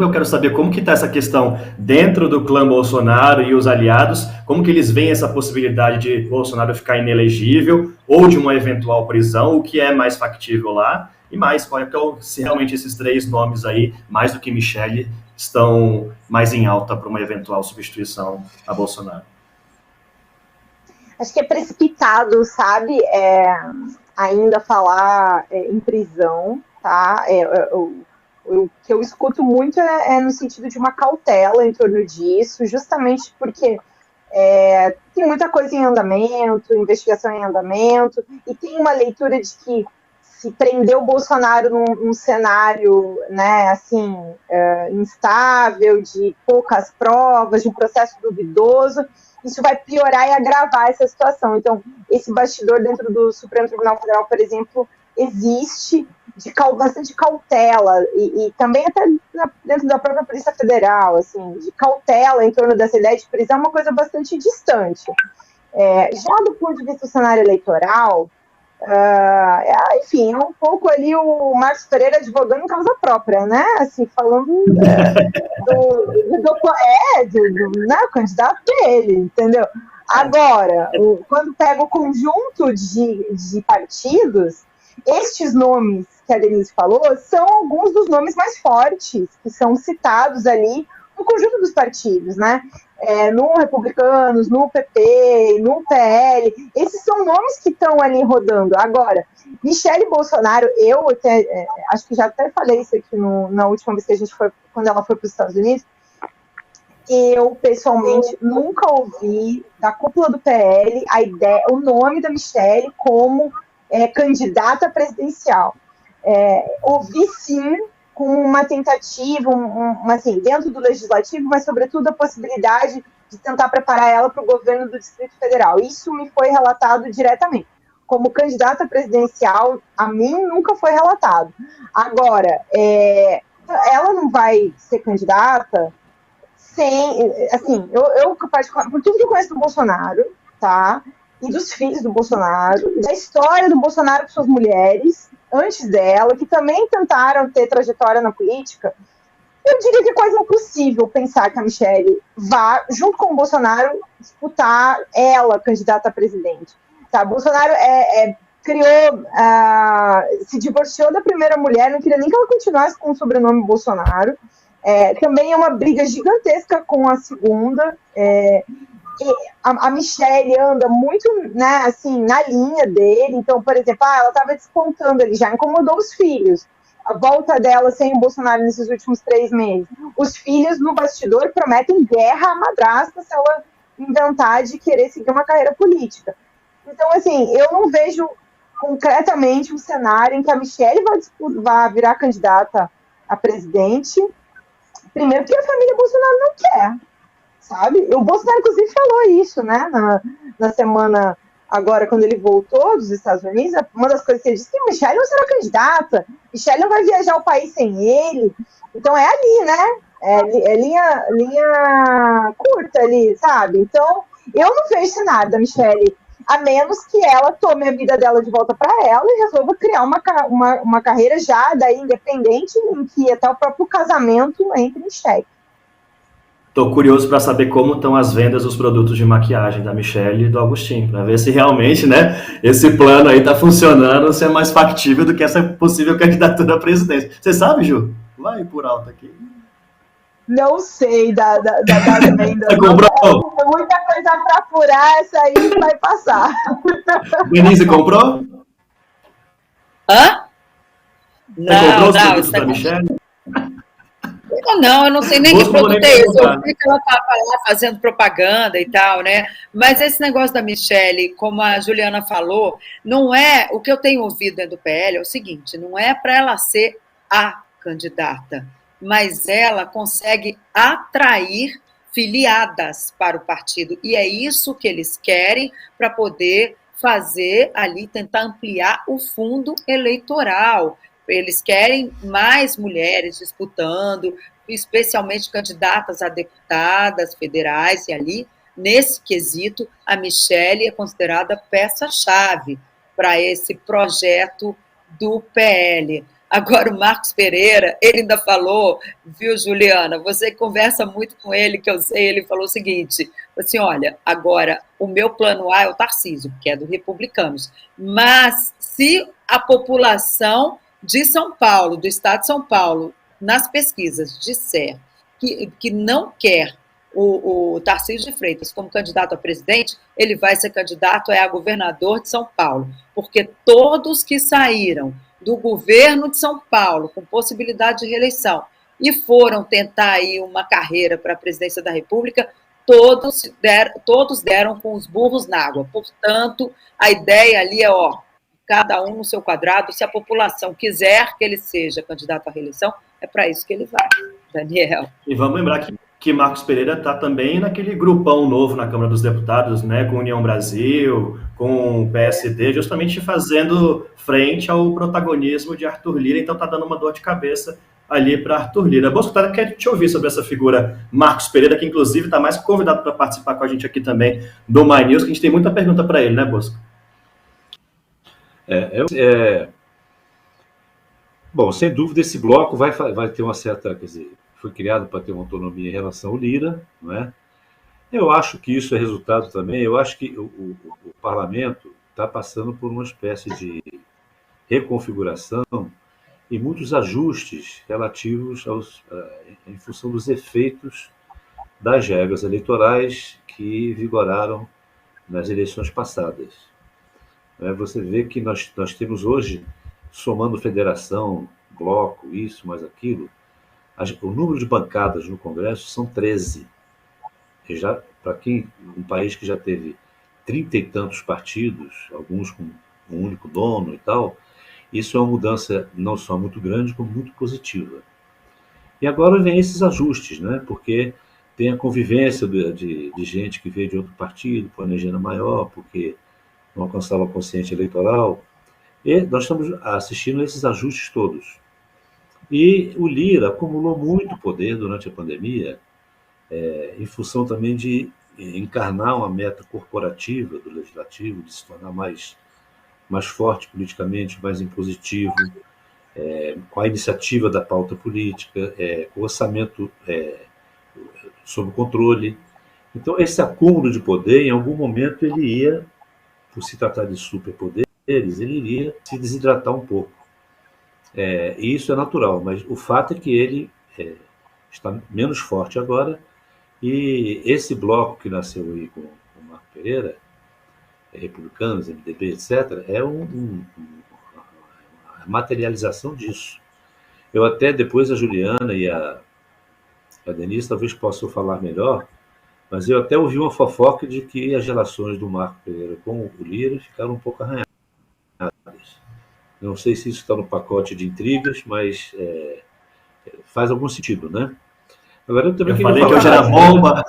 eu quero saber como que está essa questão dentro do clã Bolsonaro e os aliados, como que eles veem essa possibilidade de Bolsonaro ficar inelegível ou de uma eventual prisão, o que é mais factível lá, e mais, se realmente esses três nomes aí, mais do que Michele, estão mais em alta para uma eventual substituição a Bolsonaro. Acho que é precipitado, sabe, ainda falar em prisão, tá? O que eu escuto muito é no sentido de uma cautela em torno disso, justamente porque tem muita coisa em andamento, investigação em andamento, e tem uma leitura de que se prender o Bolsonaro num cenário, né, assim, instável, de poucas provas, de um processo duvidoso, isso vai piorar e agravar essa situação. Então, esse bastidor dentro do Supremo Tribunal Federal, por exemplo, existe de bastante cautela, e também até dentro da própria Polícia Federal, assim, de cautela em torno dessa ideia de prisão, é uma coisa bastante distante. Já do ponto de vista do cenário eleitoral, enfim, é um pouco ali o Marcos Pereira advogando em causa própria, né? Assim, falando do candidato dele, entendeu? Agora, quando pega o conjunto de partidos, estes nomes que a Denise falou são alguns dos nomes mais fortes que são citados ali no conjunto dos partidos, né? No Republicanos, no PP, no PL, esses são nomes que estão ali rodando. Agora, Michele Bolsonaro, eu acho que já até falei isso aqui na última vez que a gente foi, quando ela foi para os Estados Unidos, eu, pessoalmente, nunca ouvi da cúpula do PL o nome da Michele como candidata presidencial. Ouvi, sim, com uma tentativa, assim, dentro do legislativo, mas, sobretudo, a possibilidade de tentar preparar ela para o governo do Distrito Federal. Isso me foi relatado diretamente. Como candidata presidencial, a mim nunca foi relatado. Agora, ela não vai ser candidata sem, assim, eu por tudo que eu conheço do Bolsonaro, tá? E dos filhos do Bolsonaro, da história do Bolsonaro com suas mulheres, antes dela, que também tentaram ter trajetória na política, eu diria que é quase impossível pensar que a Michele vá, junto com o Bolsonaro, disputar ela candidata a presidente. Tá? Bolsonaro criou, se divorciou da primeira mulher, não queria nem que ela continuasse com o sobrenome Bolsonaro. Também é uma briga gigantesca com a segunda. A Michele anda muito, né, assim, na linha dele. Então, por exemplo, ela estava despontando, ele já incomodou os filhos. A volta dela sem o Bolsonaro nesses últimos 3 meses. Os filhos, no bastidor, prometem guerra à madrasta se ela inventar de querer seguir uma carreira política. Então, assim, eu não vejo concretamente um cenário em que a Michele vai virar candidata a presidente. Primeiro porque a família Bolsonaro não quer, sabe? O Bolsonaro, inclusive, falou isso, né? Na semana, agora, quando ele voltou dos Estados Unidos, uma das coisas que ele disse que Michele não será candidata, Michele não vai viajar o país sem ele. Então, é ali, né? É linha curta ali, sabe? Então, eu não vejo cenário da Michele, a menos que ela tome a vida dela de volta para ela e resolva criar uma carreira já daí independente, em que até o próprio casamento entre em xeque. Estou curioso para saber como estão as vendas dos produtos de maquiagem da Michele e do Agostinho, para ver se realmente, né, esse plano aí está funcionando, se é mais factível do que essa possível candidatura à presidência. Você sabe, Ju? Vai por alto aqui. Não sei das vendas. Comprou? Tem muita coisa para apurar, essa aí vai passar. Denise, comprou? Hã? Você comprou os produtos da Michele? Não, eu não sei nem que produto é esse. Eu sei que ela estava lá fazendo propaganda e tal, né? Mas esse negócio da Michele, como a Juliana falou, não é. O que eu tenho ouvido dentro do PL é o seguinte: não é para ela ser a candidata, mas ela consegue atrair filiadas para o partido. E é isso que eles querem para poder fazer ali, tentar ampliar o fundo eleitoral. Eles querem mais mulheres disputando, especialmente candidatas a deputadas federais, e ali, nesse quesito, a Michele é considerada peça-chave para esse projeto do PL. Agora, o Marcos Pereira, ele ainda falou, viu, Juliana, você conversa muito com ele, que eu sei, ele falou o seguinte, assim, olha, agora, o meu plano A é o Tarcísio, que é do Republicanos, mas se a população de São Paulo, do estado de São Paulo, nas pesquisas, disser que não quer o Tarcísio de Freitas como candidato a presidente, ele vai ser candidato a governador de São Paulo, porque todos que saíram do governo de São Paulo com possibilidade de reeleição e foram tentar aí uma carreira para a presidência da República, todos deram com os burros na água. Portanto, a ideia ali é, cada um no seu quadrado, se a população quiser que ele seja candidato à reeleição, é para isso que ele vai, Daniel. E vamos lembrar que Marcos Pereira está também naquele grupão novo na Câmara dos Deputados, né, com União Brasil, com o PSD, justamente fazendo frente ao protagonismo de Arthur Lira, então está dando uma dor de cabeça ali para Arthur Lira. Bosco, quero te ouvir sobre essa figura Marcos Pereira, que inclusive está mais convidado para participar com a gente aqui também do My News, que a gente tem muita pergunta para ele, né, Bosco? Bom, sem dúvida esse bloco vai ter uma certa, quer dizer, foi criado para ter uma autonomia em relação ao Lira, não é? Eu acho que isso é resultado também, eu acho que o parlamento está passando por uma espécie de reconfiguração e muitos ajustes relativos em função dos efeitos das regras eleitorais que vigoraram nas eleições passadas. Você vê que nós temos hoje, somando federação, bloco, isso, mais aquilo, o número de bancadas no Congresso são 13. Para um país que já teve 30 e tantos partidos, alguns com um único dono e tal, isso é uma mudança não só muito grande, como muito positiva. E agora vem esses ajustes, né? Porque tem a convivência de gente que veio de outro partido, por uma legenda maior, porque não alcançava a consciência eleitoral. E nós estamos assistindo a esses ajustes todos. E o Lira acumulou muito poder durante a pandemia, em função também de encarnar uma meta corporativa do Legislativo, de se tornar mais forte politicamente, mais impositivo, com a iniciativa da pauta política, com o orçamento sob controle. Então, esse acúmulo de poder, em algum momento, ele ia, por se tratar de superpoderes, ele iria se desidratar um pouco. E isso é natural, mas o fato é que ele está menos forte agora, e esse bloco que nasceu aí com o Marco Pereira, Republicanos, MDB, etc., é a materialização disso. Eu até, depois a Juliana e a Denise talvez possam falar melhor, mas eu até ouvi uma fofoca de que as relações do Marco Pereira com o Lira ficaram um pouco arranhadas. Não sei se isso está no pacote de intrigas, mas faz algum sentido, né? Agora eu também queria falei falar, que hoje era bomba.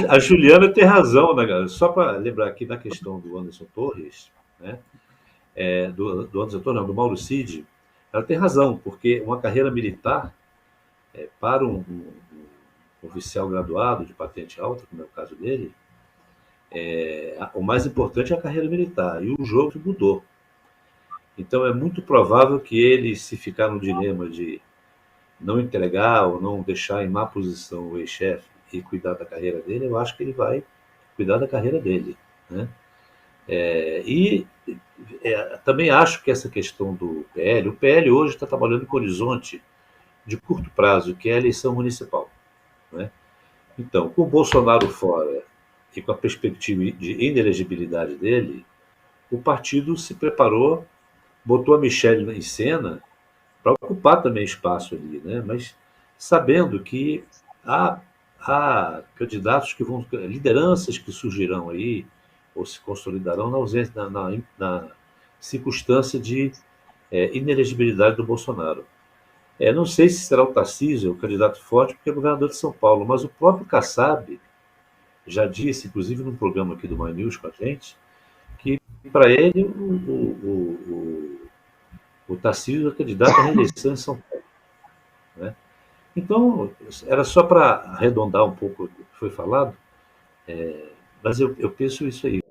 A Juliana tem razão, né, galera? Só para lembrar aqui da questão do Anderson Torres, né? Do Anderson Torres, não, do Mauro Cid, ela tem razão, porque uma carreira militar, para um oficial graduado de patente alta, como é o caso dele, o mais importante é a carreira militar, e o jogo mudou. Então é muito provável que ele, se ficar no dilema de não entregar ou não deixar em má posição o ex-chefe e cuidar da carreira dele, eu acho que ele vai cuidar da carreira dele, né? Também acho que essa questão do PL, o PL hoje está trabalhando com horizonte de curto prazo, que é a eleição municipal, né? Então, com o Bolsonaro fora e com a perspectiva de inelegibilidade dele, o partido se preparou, botou a Michelle em cena para ocupar também espaço ali, né? Mas sabendo que há candidatos que vão, lideranças que surgirão aí, ou se consolidarão na ausência, na circunstância de inelegibilidade do Bolsonaro. Não sei se será o Tarcísio o candidato forte, porque é governador de São Paulo, mas o próprio Kassab já disse, inclusive num programa aqui do My News com a gente, que para ele o Tarcísio é candidato à reeleição em São Paulo, né? Então, era só para arredondar um pouco o que foi falado, mas eu penso isso aí.